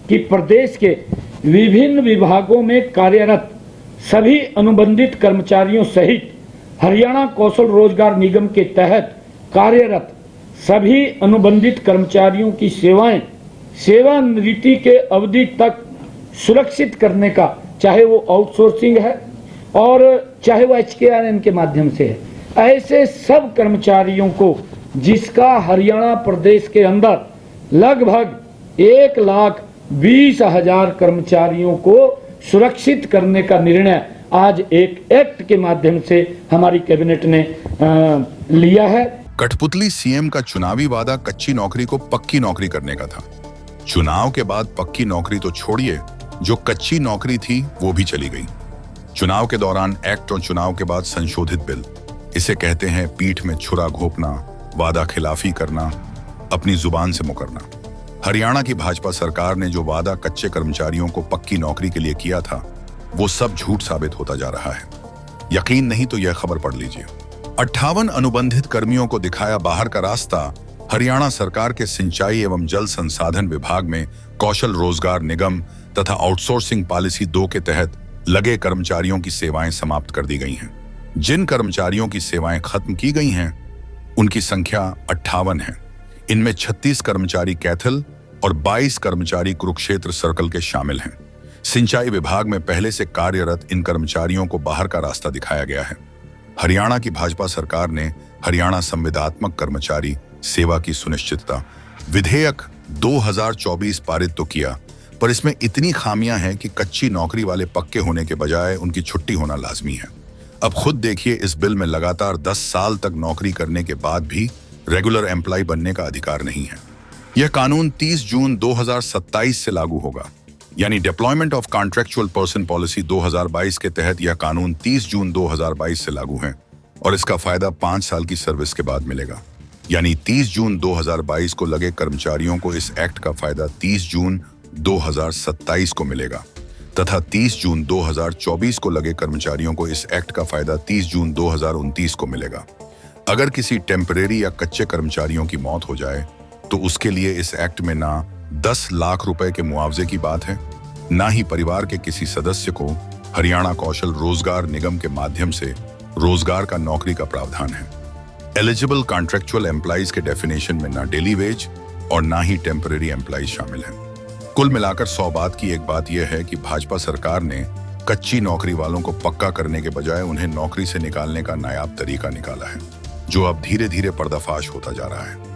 कि प्रदेश के विभिन्न विभागों में कार्यरत सभी अनुबंधित कर्मचारियों सहित हरियाणा कौशल रोजगार निगम के तहत कार्यरत सभी अनुबंधित कर्मचारियों की सेवाएं सेवानिवृत्ति के अवधि तक सुरक्षित करने का, चाहे वो आउटसोर्सिंग है और चाहे वो HKRN के माध्यम से है, ऐसे सब कर्मचारियों को जिसका हरियाणा प्रदेश के अंदर लगभग 1,20,000 कर्मचारियों को सुरक्षित करने का निर्णय आज एक एक्ट के माध्यम से हमारी कैबिनेट ने लिया है। कठपुतली सीएम का चुनावी वादा कच्ची नौकरी को पक्की नौकरी करने का था। चुनाव के बाद पक्की नौकरी तो छोड़िए, जो कच्ची नौकरी थी वो भी चली गई। चुनाव के दौरान एक्ट और चुनाव के बाद संशोधित बिल, इसे कहते हैं पीठ में छुरा घोंपना, वादा खिलाफी करना, अपनी जुबान से मुकरना। हरियाणा की भाजपा सरकार ने जो वादा कच्चे कर्मचारियों को पक्की नौकरी के लिए किया था, वो सब झूठ साबित होता जा रहा है। यकीन नहीं तो यह खबर पढ़ लीजिए। 58 अनुबंधित कर्मियों को दिखाया बाहर का रास्ता। हरियाणा सरकार के सिंचाई एवं जल संसाधन विभाग में कौशल रोजगार निगम तथा आउटसोर्सिंग पॉलिसी 2 के तहत लगे कर्मचारियों की सेवाएं समाप्त कर दी गई हैं। जिन कर्मचारियों की सेवाएं खत्म की गई हैं, उनकी संख्या 58 है। इनमें 36 कर्मचारी कैथल और 22 कर्मचारी कुरुक्षेत्र सर्कल के शामिल हैं। सिंचाई विभाग में पहले से कार्यरत इन कर्मचारियों को बाहर का रास्ता दिखाया गया है। हरियाणा की भाजपा सरकार ने हरियाणा संविदात्मक कर्मचारी सेवा की सुनिश्चितता विधेयक 2024 पारित तो किया, पर इसमें इतनी खामियां हैं कि कच्ची नौकरी वाले पक्के होने के बजाय उनकी छुट्टी होना लाजमी है। अब खुद देखिए, इस बिल में लगातार 10 साल तक नौकरी करने के बाद भी रेगुलर एम्प्लॉय बनने का अधिकार नहीं है। यह कानून 30 जून 2027 से लागू होगा, यानी deployment of contractual person policy 2022 के तहत यह कानून 30 जून 2022 से लागू है और इसका फायदा 5 साल की सर्विस के बाद मिलेगा। यानी 30 जून 2022 को लगे कर्मचारियों को इस एक्ट का फायदा 30 जून 2027 को मिलेगा तथा 30 जून 2024 को लगे कर्मचारियों को इस एक्ट का फायदा 30 जून 2029 को मिलेगा। अगर किसी टेम्परेरी या कच्चे कर्मचारियों की मौत हो जाए तो उसके लिए इस एक्ट में ना 10 लाख रुपए के मुआवजे की बात है, ना ही परिवार के किसी सदस्य को हरियाणा कौशल रोजगार निगम के माध्यम से रोजगार का नौकरी का प्रावधान है। एलिजिबल कॉन्ट्रैक्चुअल एम्प्लॉइज के डेफिनेशन में ना डेली वेज और ना ही टेम्परेरी एम्प्लॉइज शामिल हैं। कुल मिलाकर 100 बात की एक बात यह है कि भाजपा सरकार ने कच्ची नौकरी वालों को पक्का करने के बजाय उन्हें नौकरी से निकालने का नायाब तरीका निकाला है, जो अब धीरे धीरे पर्दाफाश होता जा रहा है।